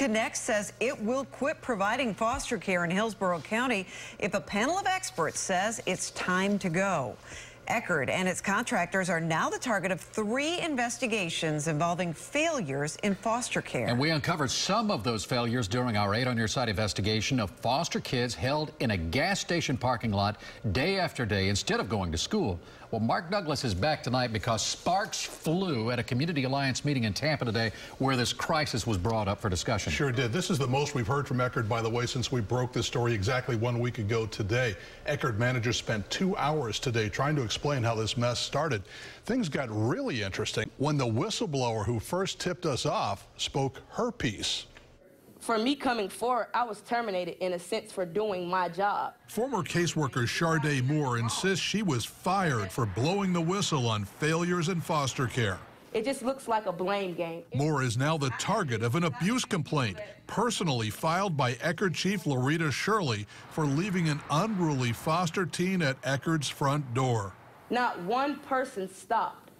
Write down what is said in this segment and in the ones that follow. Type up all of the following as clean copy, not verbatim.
Connect says it will quit providing foster care in Hillsborough County if a panel of experts says it's time to go. Eckerd and its contractors are now the target of 3 investigations involving failures in foster care. And we uncovered some of those failures during our 8 on Your Side investigation of foster kids held in a gas station parking lot day after day instead of going to school. Well, Mark Douglas is back tonight because sparks flew at a Community Alliance meeting in Tampa today where this crisis was brought up for discussion. Sure did. This is the most we've heard from Eckerd, by the way, since we broke this story exactly 1 week ago today. Eckerd Managers spent 2 hours today trying to explain how this mess started. Things got really interesting when the whistleblower who first tipped us off spoke her piece. For me coming forward, I was terminated in a sense for doing my job. Former caseworker Shirley Moore insists she was fired for blowing the whistle on failures in foster care. It just looks like a blame game. Moore is now the target of an abuse complaint, personally filed by Eckerd Chief Lorita Shirley for leaving an unruly foster teen at Eckerd's front door. Not one person stopped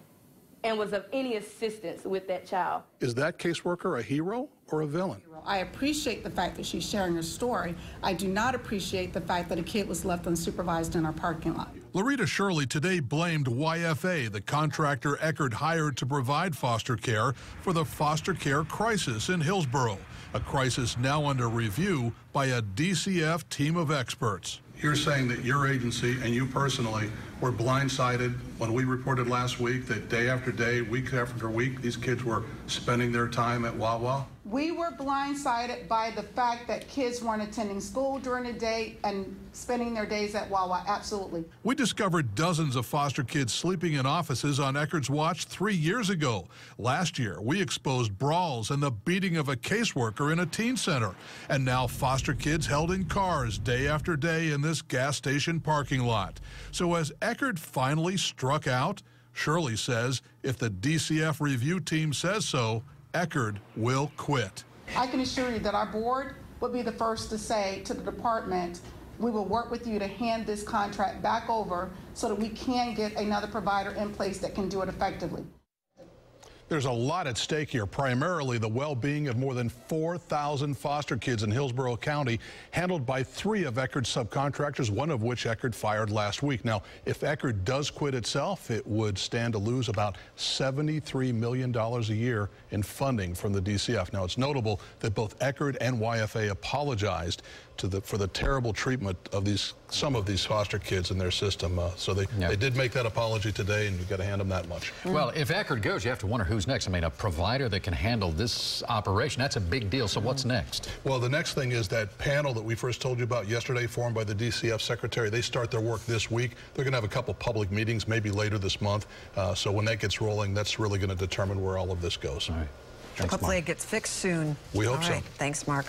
and was of any assistance with that child. Is that caseworker a hero or a villain? I appreciate the fact that she's sharing her story. I do not appreciate the fact that a kid was left unsupervised in our parking lot. Lorita Shirley today blamed YFA, the contractor Eckerd hired to provide foster care, for the foster care crisis in Hillsborough, a crisis now under review by a DCF team of experts. You're saying that your agency and you personally were blindsided when we reported last week that day after day, week after week, these kids were spending their time at Wawa? We were blindsided by the fact that kids weren't attending school during the day and spending their days at Wawa, absolutely. We discovered dozens of foster kids sleeping in offices on Eckerd's watch 3 years ago. Last year, we exposed brawls and the beating of a caseworker in a teen center. And now foster kids held in cars day after day in this gas station parking lot. So as Eckerd finally struck out, Shirley says if the DCF review team says so, Eckerd will quit. I can assure you that our board will be the first to say to the department, we will work with you to hand this contract back over so that we can get another provider in place that can do it effectively. There's a lot at stake here, primarily the well-being of more than 4,000 foster kids in Hillsborough County, handled by 3 of Eckerd's subcontractors, one of which Eckerd fired last week. Now, if Eckerd does quit itself, it would stand to lose about $73 million a year in funding from the DCF. Now, it's notable that both Eckerd and YFA apologized for the terrible treatment of some of these foster kids in their system. So they did make that apology today, and you've got to hand them that much. Well, if Eckerd goes, you have to wonder who's next. I mean, a provider that can handle this operation, that's a big deal. So what's next? Well, the next thing is that panel that we first told you about yesterday, formed by the DCF Secretary. They start their work this week. They're going to have a couple public meetings, maybe later this month. So when that gets rolling, that's really going to determine where all of this goes. All right. Thanks, Hopefully Mark. it gets fixed soon. We hope so. Thanks, Mark.